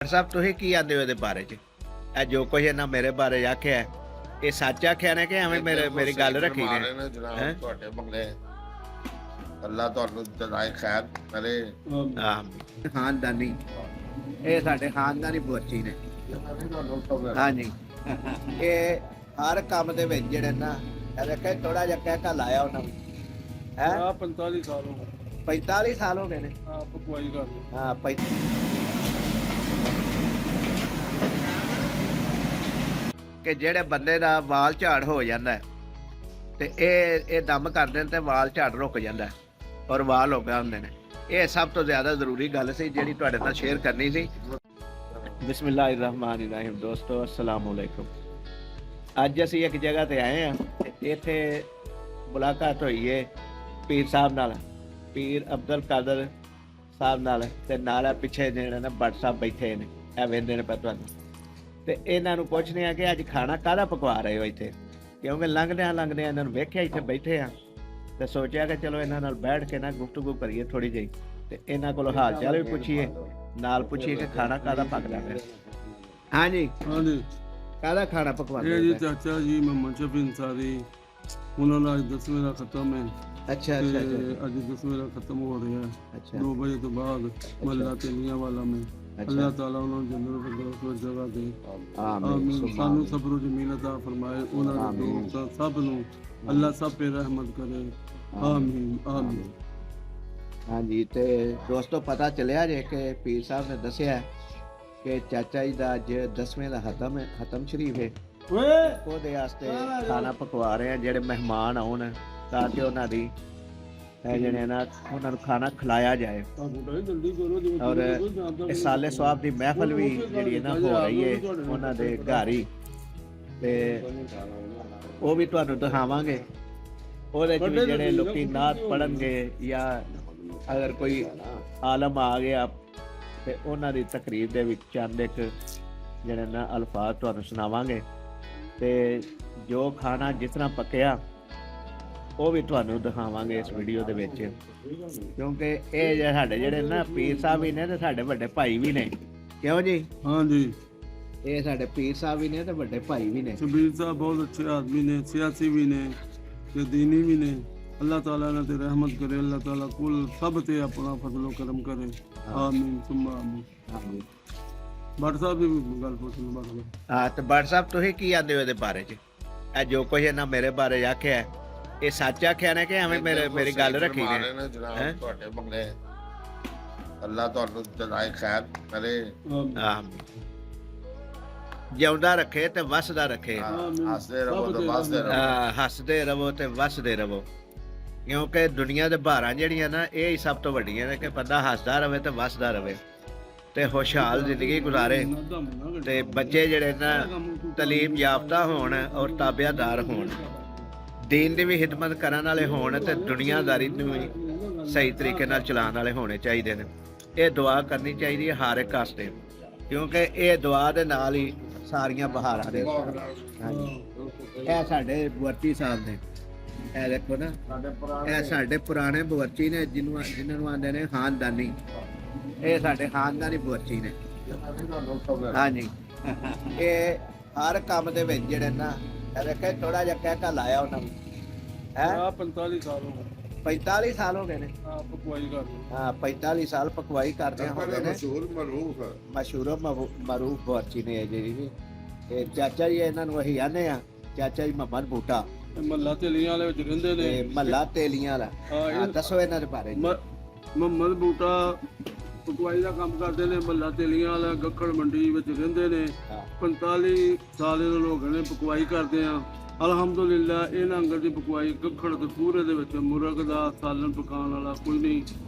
ਸਾਹਿਬ ਤੁਸੀਂ ਕੀ ਆਂਦੇ ਹੋ ਇਹਦੇ ਬਾਰੇ ਚ? ਇਹ ਜੋ ਕੁਝ ਇਹਨਾਂ ਮੇਰੇ ਬਾਰੇ ਆਖਿਆ ਇਹ ਸੱਚ ਆਖਿਆ ਨੇ ਕਿ ਐਵੇਂ ਮੇਰੀ ਗੱਲ ਰੱਖੀ ਨੇ? ਜਨਾਬ ਤੁਹਾਡੇ ਬੰਦੇ ਅੱਲਾ ਤੁਹਾਨੂੰ ਜਜ਼ਾਏ ਖੈਰ ਕਰੇ। ਖਾਨਦਾਨੀ ਇਹ ਸਾਡੇ ਖਾਨਦਾਨੀ ਬੋਚੀ ਨੇ। ਹਾਂਜੀ ਇਹ ਹਰ ਕੰਮ ਦੇ ਵਿੱਚ ਜਿਹੜੇ ਨਾ ਇਹ ਥੋੜਾ ਜਿਹਾ ਕਹਿ ਲਾਇਆ ਉਹਨਾਂ ਨੂੰ ਹੈ। 45 ਸਾਲ ਹੋ ਗਏ। 45 ਸਾਲ ਹੋ ਗਏ ਨੇ। ਹਾਂ ਪਕਵਾਈ ਕਰਦੇ। ਹਾਂ ਕਿ ਜਿਹੜੇ ਬੰਦੇ ਦਾ ਵਾਲ ਝਾੜ ਹੋ ਜਾਂਦਾ ਤੇ ਇਹ ਦਮ ਕਰਦੇ ਨੇ ਤੇ ਵਾਲ ਝਾੜ ਰੁਕ ਜਾਂਦਾ ਔਰ ਵਾਲ ਹੋ ਗਏ ਹੁੰਦੇ ਨੇ। ਇਹ ਸਭ ਤੋਂ ਜ਼ਿਆਦਾ ਜ਼ਰੂਰੀ ਗੱਲ ਸੀ ਜਿਹੜੀ ਤੁਹਾਡੇ ਨਾਲ ਸ਼ੇਅਰ ਕਰਨੀ ਸੀ। ਬਿਸਮਿल्लाहिर्रहमानिर्रहीम ਦੋਸਤੋ अस्सलाम वालेकुम। ਅੱਜ ਅਸੀਂ ਇੱਕ ਜਗ੍ਹਾ ਤੇ ਆਏ ਆ ਤੇ ਇੱਥੇ ਮੁਲਾਕਾਤ ਹੋਈ ਹੈ ਪੀਰ ਸਾਹਿਬ ਨਾਲ, ਪੀਰ ਅਬਦੁਲ ਕਾਦਰ ਸਾਹਿਬ ਨਾਲ ਤੇ ਨਾਲ ਪਿੱਛੇ ਜਿਹੜੇ ਨਾ ਭੱਟ ਸਾਹਿਬ ਬੈਠੇ ਨੇ ਇਹ ਵੇਂਦੇ ਨੇ ਪਤਾ ਤੁਹਾਨੂੰ। ਤੇ ਇਹਨਾਂ ਨੂੰ ਪੁੱਛਦੇ ਆ ਕਿ ਅੱਜ ਖਾਣਾ ਕਾਹਦਾ ਪਕਵਾ ਰਹੇ ਹੋ ਇੱਥੇ, ਕਿਉਂਕਿ ਲੰਘਦਿਆਂ ਇਹਨਾਂ ਨੂੰ ਵੇਖਿਆ ਇੱਥੇ ਬੈਠੇ ਆ ਤੇ ਸੋਚਿਆ ਕਿ ਚਲੋ ਇਹਨਾਂ ਨਾਲ ਬੈਠ ਕੇ ਨਾ ਗੁਫ਼ਤਗੂ ਕਰੀਏ ਥੋੜੀ ਜਿਹੀ ਤੇ ਇਹਨਾਂ ਕੋਲ ਹਾਲ ਚਾਲ ਵੀ ਪੁੱਛੀਏ, ਨਾਲ ਪੁੱਛੀਏ ਕਿ ਖਾਣਾ ਕਾਹਦਾ ਪਕਦਾ ਪਿਆ। ਹਾਂਜੀ ਹਾਂਜੀ ਕਾਹਦਾ ਖਾਣਾ ਪਕਵਾਉਂਦੇ ਇਹ ਜੀ ਚਾਚਾ ਜੀ ਮੁਹੰਮਦ ਸ਼ਫੀ ਅੰਸਾਰੀ, ਉਹਨਾਂ ਦਾ ਅੱਜ 10ਵੇਂ ਦਾ ਖਤਮ ਹੈ। ਅੱਛਾ ਤੇ ਅੱਛਾ ਅੱਜ 10ਵੇਂ ਦਾ ਖਤਮ ਹੋ ਰਿਹਾ ਹੈ। ਅੱਛਾ 2 ਵਜੇ ਤੋਂ ਬਾਅਦ ਮੱਲਾ ਤੇਲੀਆਂ ਵਾਲਾ में अल्लाह ताला उन्होंने जन्नत फिरदौस जगह दे। आमीन। सानू सब्र जमील अता फरमाए। उन्होंने दोस्त सब ਨੂੰ अल्लाह सब पे रहमत करे। आमीन आमीन। ਹਾਂਜੀ ਤੇ ਦੋਸਤੋ ਪਤਾ ਚੱਲਿਆ ਜੇ ਕਿ ਪੀਰ ਸਾਹਿਬ ਨੇ ਦੱਸਿਆ ਕਿ ਚਾਚਾ ਜੀ ਦਾ ਅੱਜ 10ਵੇਂ ਦਾ ਖਤਮ ਸ਼ਰੀਫ ਹੈ। ਉਹਦੇ ਵਾਸਤੇ ਖਾਣਾ ਪਕਵਾ ਰਹੇ ਆ ਜਿਹੜੇ ਮਹਿਮਾਨ ਆਉਣ ਤਾਂ ਕਿ ਉਹਨਾਂ ਦੀ ਜਿਹੜੇ ਨਾ ਉਹਨਾਂ ਨੂੰ ਖਾਣਾ ਖਿਲਾਇਆ ਜਾਏ। ਔਰ ਇਸ ਸਾਲੇ ਸਵਾਬ ਦੀ ਮਹਿਫਲ ਵੀ ਜਿਹੜੀ ਹੈ ਨਾ ਹੋ ਰਹੀ ਹੈ ਉਹਨਾਂ ਦੇ ਘਰ ਹੀ, ਤੇ ਉਹ ਵੀ ਤੁਹਾਨੂੰ ਦਿਖਾਵਾਂਗੇ। ਉਹਦੇ ਚ ਵੀ ਜਿਹੜੇ ਲੋਕੀ ਨਾਤ ਪੜਨਗੇ ਜਾਂ ਅਗਰ ਕੋਈ ਆਲਮ ਆ ਗਿਆ ਤੇ ਉਹਨਾਂ ਦੀ ਤਕਰੀਰ ਦੇ ਵਿੱਚ ਚੰਦ ਇੱਕ ਜਿਹੜੇ ਨਾ ਅਲਫਾਜ਼ ਤੁਹਾਨੂੰ ਸੁਣਾਵਾਂਗੇ ਤੇ ਜੋ ਖਾਣਾ ਜਿਸ ਤਰ੍ਹਾਂ ਪੱਕਿਆ ਉਹ ਵੀ ਤੁਹਾਨੂੰ ਦਿਖਾਵਾਂਗੇ ਇਸ ਵੀਡੀਓ ਦੇ ਵਿੱਚ, ਕਿਉਂਕਿ ਇਹ ਸਾਡੇ ਜਿਹੜੇ ਨਾ ਪੀਰ ਸਾਹਿਬ ਵੀ ਨੇ ਤੇ ਸਾਡੇ ਵੱਡੇ ਭਾਈ ਵੀ ਨੇ। ਕਿਉਂ ਜੀ? ਹਾਂਜੀ ਇਹ ਸਾਡੇ ਪੀਰ ਸਾਹਿਬ ਵੀ ਨੇ ਤੇ ਵੱਡੇ ਭਾਈ ਵੀ ਨੇ। शबीर साहब बहुत अच्छे आदमी ने, सियासी भी ने ते दीनी भी ने। अल्लाह ताला ने ते रहमत करे। अल्लाह ताला कुल सब ते अपना फजलो करम करे। आमीन सुम्मा आमीन। भट्ट साहब ਦੀ ਗੱਲ ਪੁੱਛਣ ਬਾਅਦ ਹਾਂ ਤੇ ਭੱਟ ਸਾਹਿਬ ਤੁਸੀਂ ਕੀ ਆਂਦੇ ਹੋ ਇਹਦੇ ਬਾਰੇ ਚ? ਇਹ ਜੋ ਕੁਝ ਇਹਨਾਂ ਮੇਰੇ ਬਾਰੇ ਆਖਿਆ ਇਹ ਸੱਚ ਆਖਿਆ ਨੇ ਕਿ ਐਵੇਂ ਮੇਰੀ ਗੱਲ ਰੱਖੀ ਨੇ? ਜਨਾਬ ਤੁਹਾਡੇ ਬੰਦੇ ਅੱਲਾ ਤੁਹਾਨੂੰ ਜਜ਼ਾਏ ਖੈਰ ਕਰੇ। ਜਿਉਂਦਾ ਰੱਖੇ ਤੇ ਵਸਦਾ ਰੱਖੇ। ਹੱਸਦੇ ਰਹੋ ਤੇ ਵਸਦੇ ਰਹੋ। ਹੱਸਦੇ ਰਹੋ ਤੇ ਵਸਦੇ ਰਹੋ, ਕਿਉਂਕਿ ਦੁਨੀਆ ਦੇ ਭਾਰਾਂ ਜਿਹੜੀਆਂ ਨਾ ਇਹ ਹੀ ਸਭ ਤੋਂ ਵੱਡੀਆਂ ਨੇ ਕਿ ਬੰਦਾ ਹੱਸਦਾ ਰਵੇ ਤੇ ਵਸਦਾ ਰਵੇ ਤੇ ਖੁਸ਼ਹਾਲ ਜ਼ਿੰਦਗੀ ਗੁਜ਼ਾਰੇ ਤੇ ਬੱਚੇ ਜਿਹੜੇ ਨਾ ਤਾਲੀਮ ਯਾਫਤਾ ਹੋਣ ਔਰ ਤਾਬਿਆਦਾਰ ਹੋਣ, ਦੀਨ ਦੀ ਵੀ ਖਿਦਮਤ ਕਰਨ ਵਾਲੇ ਹੋਣ ਤੇ ਦੁਨੀਆਦਾਰੀ ਨੂੰ ਵੀ ਸਹੀ ਤਰੀਕੇ ਨਾਲ ਚਲਾਉਣ ਵਾਲੇ ਹੋਣੇ ਚਾਹੀਦੇ ਨੇ। ਇਹ ਦੁਆ ਕਰਨੀ ਚਾਹੀਦੀ ਹੈ ਹਰ ਇੱਕ ਵਾਸਤੇ, ਕਿਉਂਕਿ ਇਹ ਦੁਆ ਦੇ ਨਾਲ ਹੀ ਸਾਰੀਆਂ ਬਹਾਰਾਂ ਦੇ। ਹਾਂਜੀ ਇਹ ਸਾਡੇ ਬਵਰਚੀ ਸਾਹਿਬ ਨੇ, ਇਹ ਦੇਖੋ ਨਾ ਇਹ ਸਾਡੇ ਪੁਰਾਣੇ ਬਵਰਚੀ ਨੇ ਜਿਨ੍ਹਾਂ ਨੂੰ ਆਂਦੇ ਨੇ ਖਾਨਦਾਨੀ। ਇਹ ਸਾਡੇ ਖਾਨਦਾਨੀ ਬਵਰਚੀ ਨੇ। ਹਾਂਜੀ ਇਹ ਹਰ ਕੰਮ ਦੇ ਵਿੱਚ ਜਿਹੜੇ ਨਾ ਇਹ ਥੋੜਾ ਜਿਹਾ ਕਹਿ ਲਾਇਆ ਉਹਨਾਂ ਨੂੰ ਹੈ। 45 ਸਾਲ ਹੋ ਗਏ। 45 ਸਾਲ ਹੋ ਗਏ ਨੇ। ਹਾਂ ਪਕਵਾਈ ਕਰਦੇ। ਹਾਂ 45 ਸਾਲ ਪਕਵਾਈ ਕਰਦੇ ਹੋ ਗਏ ਨੇ। ਮਸ਼ਹੂਰ ਮਰੂਫ ਬਵਰਚੀ ਨੇ ਜਿਹੜੀ ਇਹ ਚਾਚਾ ਜੀ ਇਹਨਾਂ ਨੂੰ ਅਸੀਂ ਆਨੇ ਆ ਚਾਚਾ ਜੀ ਮੁਹੰਮਦ ਬੂਟਾ ਮੱਲਾ ਤੇਲੀਆਂ ਵਾਲੇ ਵਿੱਚ ਰਹਿੰਦੇ ਨੇ। ਮਹੱਲਾ ਤੇਲੀਆਂ ਵਾਲਾ। ਹਾਂ ਦੱਸੋ ਇਹਨਾਂ ਦੇ ਬਾਰੇ। ਮੁਹੰਮਦ ਬੂਟਾ ਪਕਵਾਈ ਦਾ ਕੰਮ ਕਰਦੇ ਨੇ। ਮੱਲਾ ਤੇਲੀਆਂ ਵਾਲਾ ਗੱਖੜ ਮੰਡੀ ਵਿੱਚ ਰਹਿੰਦੇ ਨੇ। 45 ਸਾਲ ਇਹਨਾਂ ਲੋਕ ਨੇ ਪਕਵਾਈ ਕਰਦੇ ਆ। ਅਲਹਮਦੁਲਿਲਾ ਇਹਨਾਂ ਅੰਗਰ ਦੀ ਪਕਵਾਈ ਗੱਖੜ ਤੇ ਪੂਰੇ ਦੇ ਵਿੱਚ ਮੁਰਗ ਦਾ ਸਾਲਨ ਪਕਾਉਣ ਵਾਲਾ ਕੋਈ ਨਹੀਂ।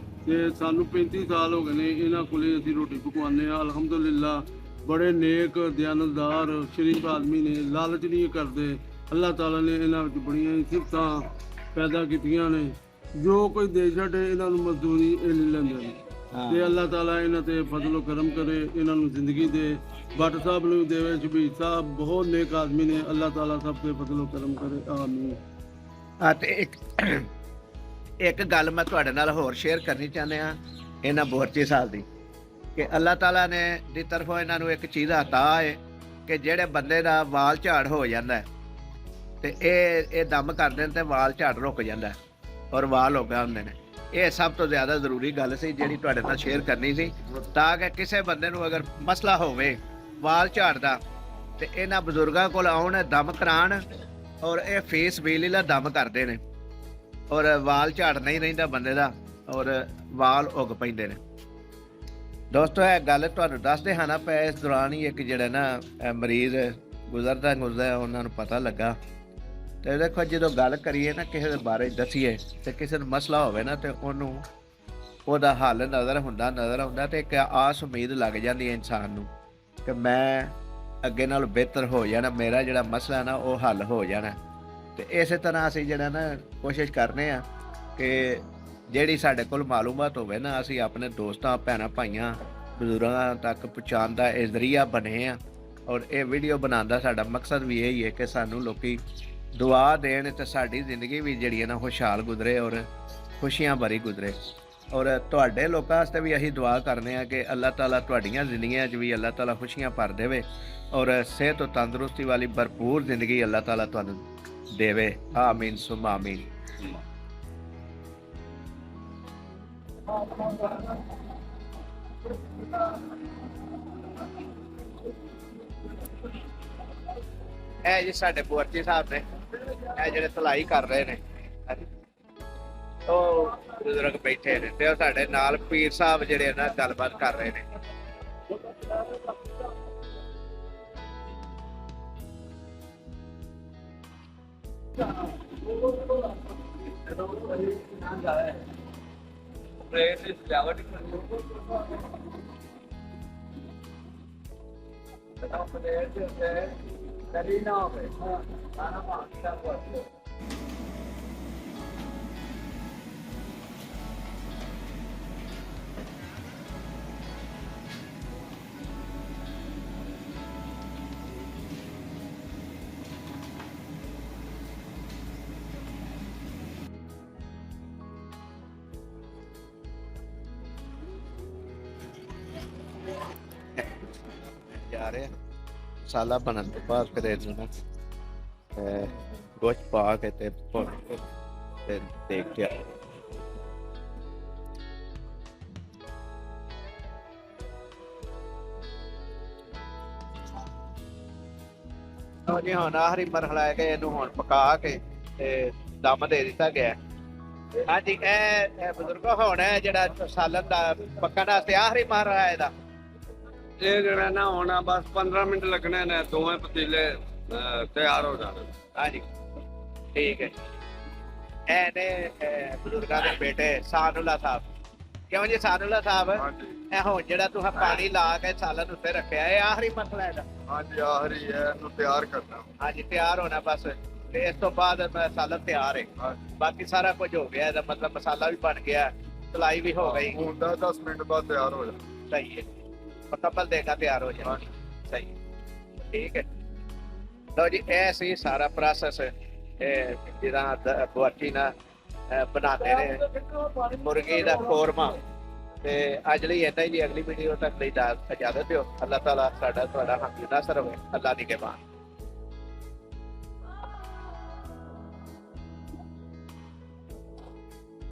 ਤੇ ਸਾਨੂੰ 35 ਸਾਲ ਹੋ ਗਏ ਨੇ ਇਹਨਾਂ ਕੋਲੇ ਅਸੀਂ ਰੋਟੀ ਪਕਵਾਉਂਦੇ ਆ। ਅਲਹਮਦੁਲਿਲਾ ਬੜੇ ਨੇਕ ਦਿਆਨਤਦਾਰ ਸ਼ਰੀਫ ਆਦਮੀ ਨੇ, ਲਾਲਚ ਨਹੀਂ ਕਰਦੇ। ਅੱਲਾਹ ਤਾਲਾ ਨੇ ਇਹਨਾਂ ਵਿੱਚ ਬੜੀਆਂ ਸਿਫਤਾਂ ਪੈਦਾ ਕੀਤੀਆਂ ਨੇ। ਜੋ ਕੋਈ ਦੇ ਛੱਡੇ ਇਹਨਾਂ ਨੂੰ ਮਜ਼ਦੂਰੀ ਇਹ ਲੈ ਲੈਂਦੇ ਨੇ ਤੇ ਅੱਲਾਹ ਤਾਲਾ ਇਹਨਾਂ ਤੇ ਫਜ਼ਲ ਕਰਮ ਕਰੇ, ਇਹਨਾਂ ਨੂੰ ਜ਼ਿੰਦਗੀ ਦੇ। ਭੱਟ ਸਾਹਿਬ ਨੂੰ ਦੇਵੇ। ਸ਼ਬੀਰ ਸਾਹਿਬ ਬਹੁਤ ਨੇਕ ਆਦਮੀ ਨੇ। ਅੱਲਾਹ ਤਾਲਾ ਸਭ ਤੇ ਫਜ਼ਲ ਕਰਮ ਕਰੇ। ਆਮੀਨ। ਤੇ ਇੱਕ ਗੱਲ ਮੈਂ ਤੁਹਾਡੇ ਨਾਲ ਹੋਰ ਸ਼ੇਅਰ ਕਰਨੀ ਚਾਹੁੰਦੇ ਆ ਇਹਨਾਂ ਬਵਰਚੀ ਸਾਹਿਬ ਦੀ ਕਿ ਅੱਲਾਹ ਤਾਲਾ ਨੇ ਦੀ ਤਰਫੋਂ ਇਹਨਾਂ ਨੂੰ ਇੱਕ ਚੀਜ਼ ਅਤਾ ਹੈ ਕਿ ਜਿਹੜੇ ਬੰਦੇ ਦਾ ਵਾਲ ਝਾੜ ਹੋ ਜਾਂਦਾ ਹੈ ਤੇ ਇਹ ਦਮ ਕਰਦੇ ਨੇ ਤੇ ਵਾਲ ਝਾੜ ਰੁਕ ਜਾਂਦਾ ਹੈ ਔਰ ਵਾਲ ਹੋ ਗਏ ਹੁੰਦੇ ਨੇ। ਇਹ ਸਭ ਤੋਂ ਜ਼ਿਆਦਾ ਜ਼ਰੂਰੀ ਗੱਲ ਸੀ ਜਿਹੜੀ ਤੁਹਾਡੇ ਨਾਲ ਸ਼ੇਅਰ ਕਰਨੀ ਸੀ, ਤਾਂ ਕਿ ਕਿਸੇ ਬੰਦੇ ਨੂੰ ਅਗਰ ਮਸਲਾ ਹੋਵੇ ਵਾਲ ਝਾੜ ਦਾ ਤੇ ਇਹਨਾਂ ਬਜ਼ੁਰਗਾਂ ਕੋਲ ਆਉਣ, ਦਮ ਕਰਾਉਣ, ਔਰ ਇਹ ਫੇਸ ਬਿਲਿਲਾ ਦਮ ਕਰਦੇ ਨੇ ਔਰ ਵਾਲ ਝਾੜ ਨਹੀਂ ਰਹਿੰਦਾ ਬੰਦੇ ਦਾ ਔਰ ਵਾਲ ਉੱਗ ਪੈਂਦੇ ਨੇ। ਦੋਸਤੋ ਇਹ ਗੱਲ ਤੁਹਾਨੂੰ ਦੱਸਦੇ ਹਾਂ ਨਾ ਪਏ, ਇਸ ਦੌਰਾਨ ਹੀ ਇੱਕ ਜਿਹੜਾ ਨਾ ਮਰੀਜ਼ ਗੁਜ਼ਰਦਾ ਉਹਨਾਂ ਨੂੰ ਪਤਾ ਲੱਗਾ। ਤੇ ਦੇਖੋ ਜਦੋਂ ਗੱਲ ਕਰੀਏ ਨਾ ਕਿਸੇ ਦੇ ਬਾਰੇ ਦੱਸੀਏ ਤੇ ਕਿਸੇ ਨੂੰ ਮਸਲਾ ਹੋਵੇ ਨਾ ਤੇ ਉਹਨੂੰ ਉਹਦਾ ਹੱਲ ਨਜ਼ਰ ਆਉਂਦਾ ਤੇ ਇੱਕ ਆਸ ਉਮੀਦ ਲੱਗ ਜਾਂਦੀ ਹੈ ਇਨਸਾਨ ਨੂੰ ਕਿ ਮੈਂ ਅੱਗੇ ਨਾਲ ਬਿਹਤਰ ਹੋ ਜਾਣਾ, ਮੇਰਾ ਜਿਹੜਾ ਮਸਲਾ ਨਾ ਉਹ ਹੱਲ ਹੋ ਜਾਣਾ। ਤੇ ਇਸੇ ਤਰ੍ਹਾਂ ਅਸੀਂ ਜਿਹੜਾ ਨਾ ਕੋਸ਼ਿਸ਼ ਕਰਨੇ ਆ ਕਿ ਜਿਹੜੀ ਸਾਡੇ ਕੋਲ ਮਾਲੂਮਾਤ ਹੋਵੇ ਨਾ ਅਸੀਂ ਆਪਣੇ ਦੋਸਤਾਂ, ਭੈਣਾਂ, ਭਾਈਆਂ, ਬਜ਼ੁਰਗਾਂ ਤੱਕ ਪਹੁੰਚਾਉਣ ਦਾ ਇਹ ਜ਼ਰੀਆ ਬਣੇ ਆ। ਔਰ ਇਹ ਵੀਡੀਓ ਬਣਾਉਣ ਦਾ ਸਾਡਾ ਮਕਸਦ ਵੀ ਇਹੀ ਹੈ ਕਿ ਸਾਨੂੰ ਲੋਕੀ ਦੁਆ ਦੇਣ ਤੇ ਸਾਡੀ ਜ਼ਿੰਦਗੀ ਵੀ ਜਿਹੜੀ ਹੈ ਨਾ ਖੁਸ਼ਹਾਲ ਗੁਜ਼ਰੇ ਔਰ ਖੁਸ਼ੀਆਂ ਭਰੀ ਗੁਜ਼ਰੇ। ਔਰ ਤੁਹਾਡੇ ਲੋਕਾਂ ਵਾਸਤੇ ਵੀ ਅਸੀਂ ਦੁਆ ਕਰਨੇ ਆ ਕਿ ਅੱਲਾਹ ਤਾਲਾ ਤੁਹਾਡੀਆਂ ਜ਼ਿੰਦਗੀਆਂ 'ਚ ਵੀ ਅੱਲਾਹ ਤਾਲਾ ਖੁਸ਼ੀਆਂ ਭਰ ਦੇਵੇ ਔਰ ਸਿਹਤ ਤੇ ਤੰਦਰੁਸਤੀ ਵਾਲੀ ਭਰਪੂਰ ਜ਼ਿੰਦਗੀ ਅੱਲਾਹ ਤਾਲਾ ਤੁਹਾਨੂੰ ਦੇਵੇ। ਆਮੀਨ ਸੁਮ ਆਮੀਨ। ਇਹ ਜੀ ਸਾਡੇ ਬੁਆਰਚੀ ਸਾਹਿਬ ਨੇ, ਇਹ ਜਿਹੜੇ ਧਲਾਈ ਕਰ ਰਹੇ ਨੇ, ਉਹ ਬਜ਼ੁਰਗ ਬੈਠੇ ਨੇ ਤੇ ਉਹ ਸਾਡੇ ਨਾਲ ਪੀਰ ਸਾਹਿਬ ਜਿਹੜੇ ਨਾ ਗੱਲਬਾਤ ਕਰ ਰਹੇ ਨੇ। ਜਾ ਰਹੇ ਮਸਾਲਾ ਬਣਨ ਤੋਂ ਬਾਅਦ ਫਿਰ ਇਹਨੂੰ ਨਾ ਗੋਸ਼ਤ ਪਾ ਕੇ ਤੇ ਭੁੰਨ ਕੇ ਤੇ ਦੇਖ ਕੇ ਜੀ ਹੁਣ ਆਖਰੀ ਮਰਹਲਾ ਹੈ ਕਿ ਇਹਨੂੰ ਹੁਣ ਪਕਾ ਕੇ ਤੇ ਦਮ ਦੇ ਦਿੱਤਾ ਗਿਆ। ਹਾਂਜੀ ਇਹ ਬਜ਼ੁਰਗੋ ਹੁਣ ਹੈ ਜਿਹੜਾ ਸਾਲਨ ਦਾ ਪੱਕਣ ਵਾਸਤੇ ਆਖਰੀ ਮਰਹਲਾ ਇਹਦਾ ਇਹ ਜਿਹੜਾ ਨਾ ਹੋਣਾ ਬਸ 15 ਮਿੰਟ ਲੱਗਣੇ ਨੇ, ਦੋਵੇਂ ਪਤੀਲੇ ਤਿਆਰ ਹੋ ਜਾਣੇ। ਹਾਂਜੀ ਠੀਕ ਹੈ। ਇਹ ਨੇ ਬਜ਼ੁਰਗਾਂ ਦੇ ਬੇਟੇ ਸਾਨੂਲਾ ਸਾਹਿਬ। ਕਿਉਂ ਜੀ ਸਾਨੂਲਾ ਸਾਹਿਬ, ਇਹ ਹੁਣ ਜਿਹੜਾ ਤੁਸੀਂ ਪਾਣੀ ਲਾ ਕੇ ਸਾਲਨ ਉੱਤੇ ਰੱਖਿਆ ਇਹ ਆਖਰੀ ਮਸਲਾ ਹੈਗਾ? ਹਾਂਜੀ ਆਖਰੀ ਹੈ, ਇਹਨੂੰ ਤਿਆਰ ਕਰਨਾ। ਹਾਂਜੀ ਤਿਆਰ ਹੋਣਾ ਬਸ, ਤੇ ਇਸ ਤੋਂ ਬਾਅਦ ਸਾਲਨ ਤਿਆਰ ਹੈ। ਬਾਕੀ ਸਾਰਾ ਕੁਝ ਹੋ ਗਿਆ, ਇਹਦਾ ਮਤਲਬ ਮਸਾਲਾ ਵੀ ਬਣ ਗਿਆ, ਤਲਾਈ ਵੀ ਹੋ ਗਈ। ਹੁੰਦਾ 10 ਮਿੰਟ ਬਾਅਦ ਤਿਆਰ ਹੋ ਜਾਣਾ। ਸਹੀ ਹੈ, ਮੁਕੰਮਲ ਦੇਖਾ ਤਿਆਰ ਹੋ ਜਾਣਾ। ਸਹੀ ਠੀਕ ਹੈ। ਲਓ ਜੀ ਇਹ ਸੀ ਸਾਰਾ ਪ੍ਰੋਸੈਸ ਜਿਹਦਾ ਬੁਆਰਚੀ ਨਾਲ ਬਣਾਉਂਦੇ ਨੇ ਮੁਰਗੀ ਦਾ ਕੋਰਮਾ। ਤੇ ਅੱਜ ਲਈ ਇੰਨਾ ਹੀ ਜੀ, ਅਗਲੀ ਵੀਡੀਓ ਤੱਕ ਲਈ ਇਜਾਜ਼ਤ ਦਿਓ। ਅੱਲਾਹ ਤਾਲਾ ਸਾਡਾ ਤੁਹਾਡਾ ਹਮਦ ਨਾਸਰ ਹੋਵੇ। ਅੱਲਾਹ ਦੀ ਨਿਗਹਿਬਾਨ।